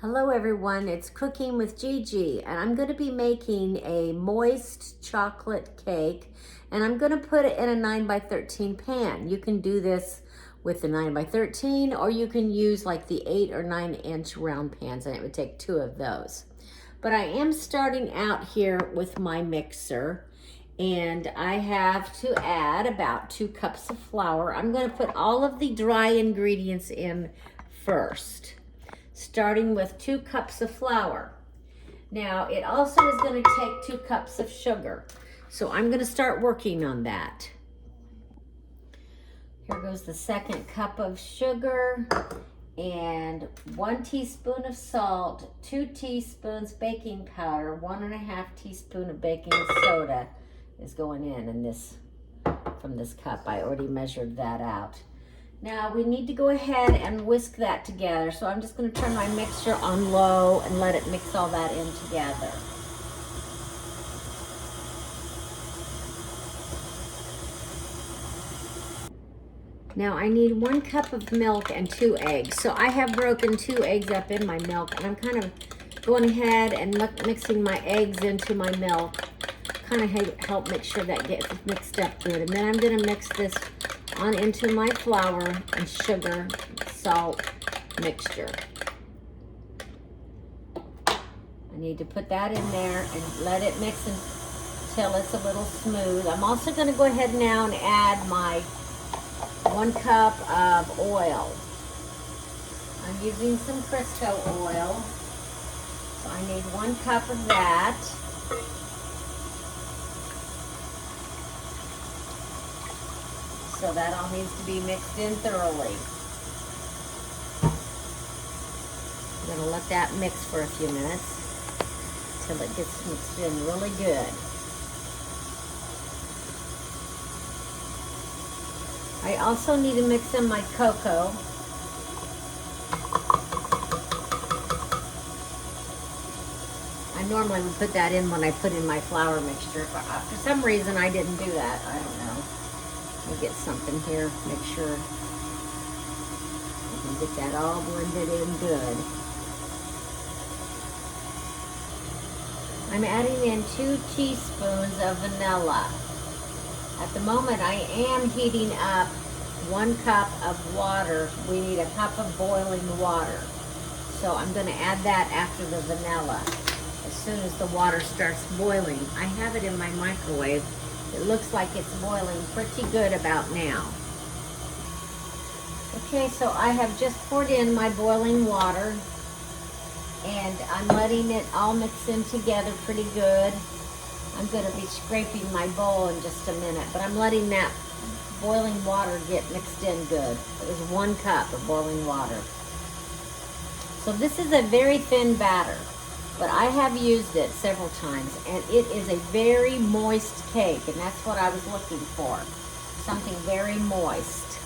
Hello everyone, it's Cooking with Gigi, and I'm going to be making a moist chocolate cake, and I'm going to put it in a 9x13 pan. You can do this with the 9x13, or you can use like the 8 or 9 inch round pans, and it would take 2 of those. But I am starting out here with my mixer, and I have to add about 2 cups of flour. I'm going to put all of the dry ingredients in first, starting with 2 cups of flour. Now, it also is going to take 2 cups of sugar. So I'm going to start working on that. Here goes the 2nd cup of sugar and 1 teaspoon of salt, 2 teaspoons baking powder, 1.5 teaspoon of baking soda is going in this from this cup. I already measured that out. Now we need to go ahead and whisk that together. So I'm just going to turn my mixture on low and let it mix all that in together. Now I need 1 cup of milk and 2 eggs. So I have broken 2 eggs up in my milk, and I'm kind of going ahead and mixing my eggs into my milk. Kind of help make sure that gets mixed up good. And then I'm going to mix this on into my flour and sugar, salt mixture. I need to put that in there and let it mix until it's a little smooth. I'm also going to go ahead now and add my 1 cup of oil. I'm using some Crisco oil, so I need 1 cup of that. So that all needs to be mixed in thoroughly. I'm going to let that mix for a few minutes till it gets mixed in really good. I also need to mix in my cocoa. I normally would put that in when I put in my flour mixture, but for some reason I didn't do that. I don't know. Let me get something here, make sure I can get that all blended in good. I'm adding in 2 teaspoons of vanilla. At the moment, I am heating up 1 cup of water. We need a cup of boiling water. So I'm going to add that after the vanilla. As soon as the water starts boiling, I have it in my microwave. It looks like it's boiling pretty good about now. Okay, so I have just poured in my boiling water, and I'm letting it all mix in together pretty good. I'm going to be scraping my bowl in just a minute, but I'm letting that boiling water get mixed in good. It was 1 cup of boiling water. So this is a very thin batter, but I have used it several times, and it is a very moist cake, and that's what I was looking for, something very moist.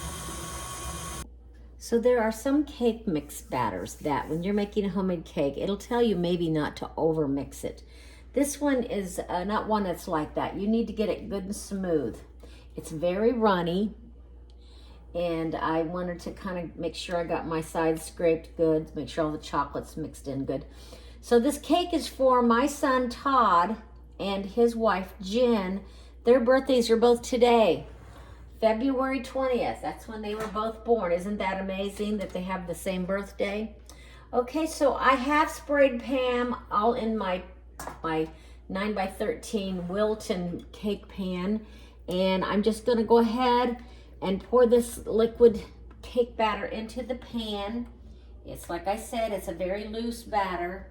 So there are some cake mix batters that when you're making a homemade cake, it'll tell you maybe not to over mix it. This one is not one that's like that. You need to get it good and smooth. It's very runny, and I wanted to kind of make sure I got my sides scraped good, make sure all the chocolate's mixed in good. So this cake is for my son Todd and his wife Jen. Their birthdays are both today, February 20th. That's when they were both born. Isn't that amazing that they have the same birthday? Okay, so I have sprayed Pam all in my 9x13 Wilton cake pan, and I'm just going to go ahead and pour this liquid cake batter into the pan. It's like I said, it's a very loose batter.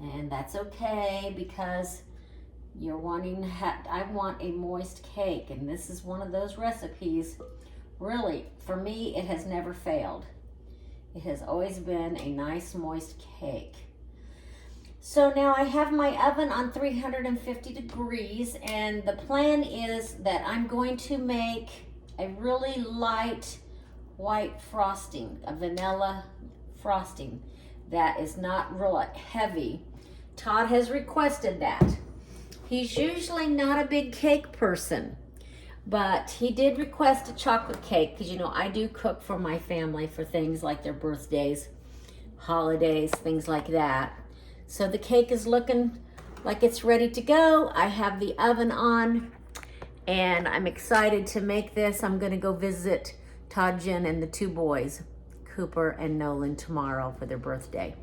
And that's okay, because you're wanting I want a moist cake, and this is one of those recipes. Really, for me, it has never failed. It has always been a nice moist cake. So now I have my oven on 350 degrees, and the plan is that I'm going to make a really light white frosting, a vanilla frosting that is not real heavy. Todd has requested that. He's usually not a big cake person, but he did request a chocolate cake because, you know, I do cook for my family for things like their birthdays, holidays, things like that. So the cake is looking like it's ready to go. I have the oven on and I'm excited to make this. I'm gonna go visit Todd, Jen, and the two boys, Cooper and Nolan, tomorrow for their birthday.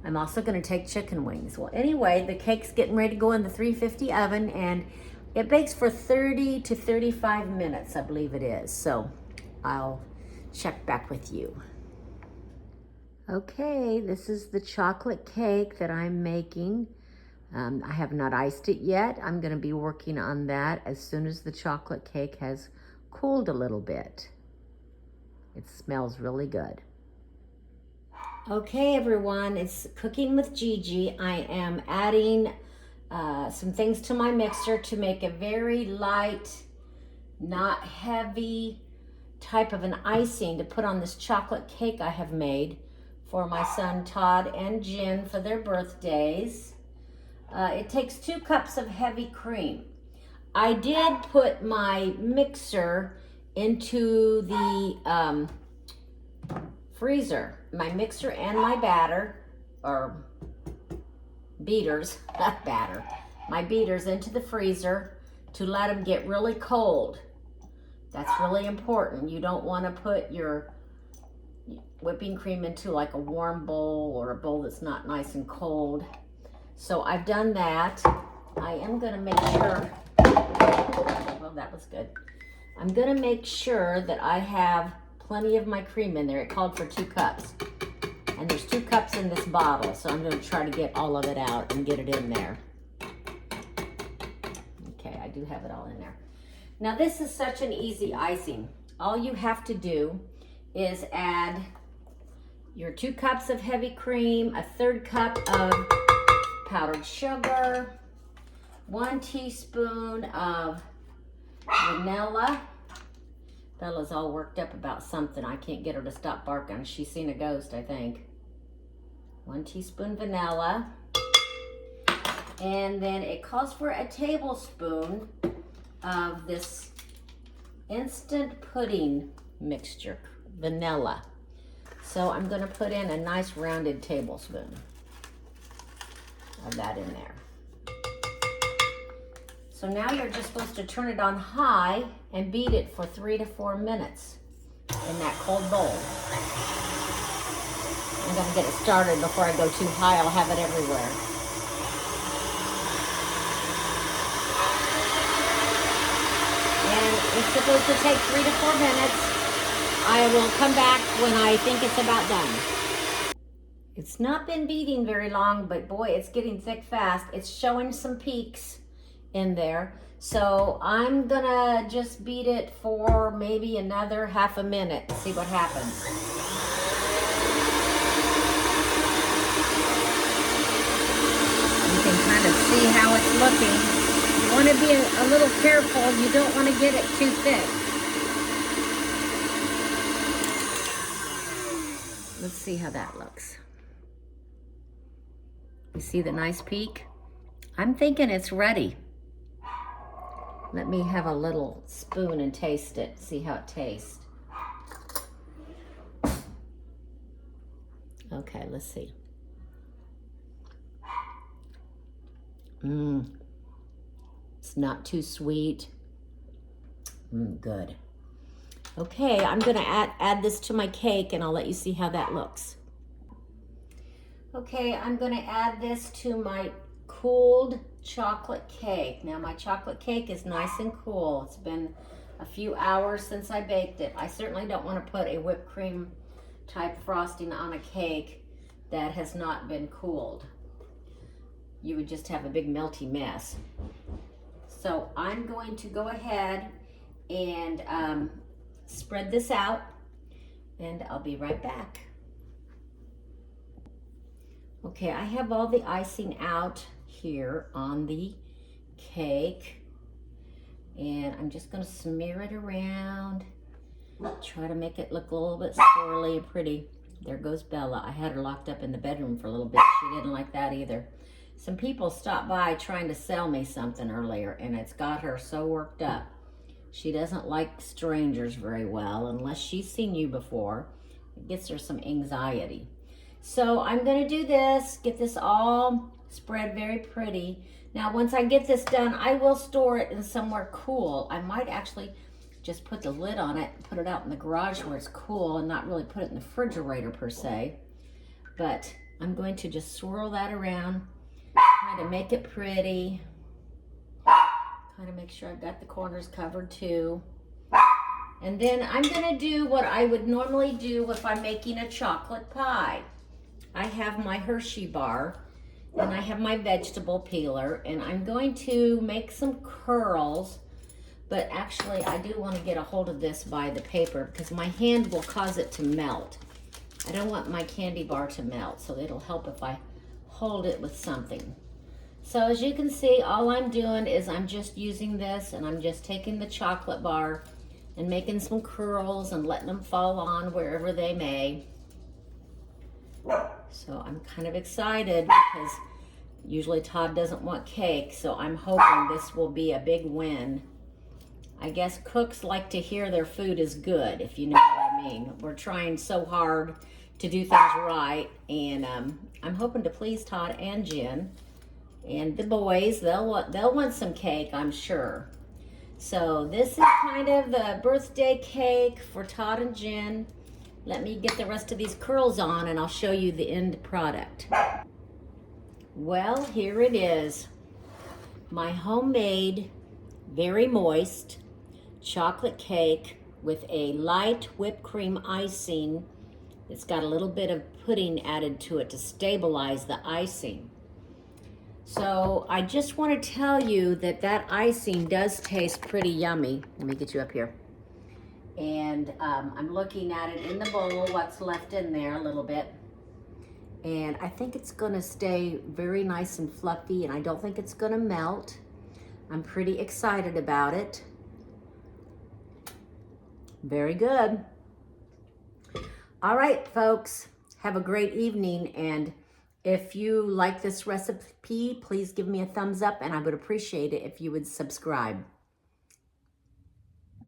I'm also gonna take chicken wings. Well, anyway, the cake's getting ready to go in the 350 oven and it bakes for 30 to 35 minutes, I believe it is. So I'll check back with you. Okay, this is the chocolate cake that I'm making. I have not iced it yet. I'm gonna be working on that as soon as the chocolate cake has cooled a little bit. It smells really good. Okay, everyone, it's Cooking with Gigi. I am adding some things to my mixer to make a very light, not heavy type of an icing to put on this chocolate cake I have made for my son Todd and Jen for their birthdays. It takes 2 cups of heavy cream. I did put my mixer into the freezer. My mixer and my batter, or beaters, not batter, my beaters into the freezer to let them get really cold. That's really important. You don't want to put your whipping cream into like a warm bowl or a bowl that's not nice and cold. So I've done that. I am going to make sure, well, that was good. I'm going to make sure that I have plenty of my cream in there. It called for 2 cups. And there's 2 cups in this bottle, so I'm going to try to get all of it out and get it in there. Okay, I do have it all in there. Now this is such an easy icing. All you have to do is add your 2 cups of heavy cream, a 1/3 cup of powdered sugar, 1 teaspoon of vanilla. Bella's all worked up about something. I can't get her to stop barking. She's seen a ghost, I think. 1 teaspoon vanilla. And then it calls for a tablespoon of this instant pudding mixture, vanilla. So I'm going to put in a nice rounded tablespoon of that in there. So now you're just supposed to turn it on high and beat it for 3 to 4 minutes in that cold bowl. I'm going to get it started before I go too high. I'll have it everywhere. And it's supposed to take 3 to 4 minutes. I will come back when I think it's about done. It's not been beating very long, but boy, it's getting thick fast. It's showing some peaks in there. So I'm gonna just beat it for maybe another half a minute, see what happens. You can kind of see how it's looking. You want to be a little careful. You don't want to get it too thick. Let's see how that looks. You see the nice peak? I'm thinking it's ready. Let me have a little spoon and taste it, see how it tastes. Okay, let's see. It's not too sweet. Good. Okay, I'm gonna add this to my cake and I'll let you see how that looks. Okay, I'm gonna add this to my cooled chocolate cake. Now my chocolate cake is nice and cool. It's been a few hours since I baked it. I certainly don't want to put a whipped cream type frosting on a cake that has not been cooled. You would just have a big melty mess. So I'm going to go ahead and spread this out and I'll be right back. Okay, I have all the icing out here on the cake and I'm just going to smear it around, try to make it look a little bit swirly and pretty. There goes Bella. I had her locked up in the bedroom for a little bit. She didn't like that either. Some people stopped by trying to sell me something earlier and it's got her so worked up. She doesn't like strangers very well unless she's seen you before. It gets her some anxiety. So I'm gonna do this, get this all spread very pretty. Now, once I get this done, I will store it in somewhere cool. I might actually just put the lid on it, put it out in the garage where it's cool and not really put it in the refrigerator per se. But I'm going to just swirl that around, kind of make it pretty. Kind of make sure I've got the corners covered too. And then I'm gonna do what I would normally do if I'm making a chocolate pie. I have my Hershey bar and I have my vegetable peeler, and I'm going to make some curls, but actually I do want to get a hold of this by the paper because my hand will cause it to melt. I don't want my candy bar to melt, so it'll help if I hold it with something. So as you can see, all I'm doing is I'm just using this, and I'm just taking the chocolate bar and making some curls and letting them fall on wherever they may. So I'm kind of excited because usually Todd doesn't want cake, so I'm hoping this will be a big win. I guess cooks like to hear their food is good, if you know what I mean. We're trying so hard to do things right, and I'm hoping to please Todd and Jen. And the boys, they'll want some cake, I'm sure. So this is kind of the birthday cake for Todd and Jen. Let me get the rest of these curls on and I'll show you the end product. Well, here it is. My homemade, very moist chocolate cake with a light whipped cream icing. It's got a little bit of pudding added to it to stabilize the icing. So I just want to tell you that that icing does taste pretty yummy. Let me get you up here. And I'm looking at it in the bowl, what's left in there a little bit. And I think it's gonna stay very nice and fluffy, and I don't think it's gonna melt. I'm pretty excited about it. Very good. All right, folks, have a great evening. And if you like this recipe, please give me a thumbs up, and I would appreciate it if you would subscribe.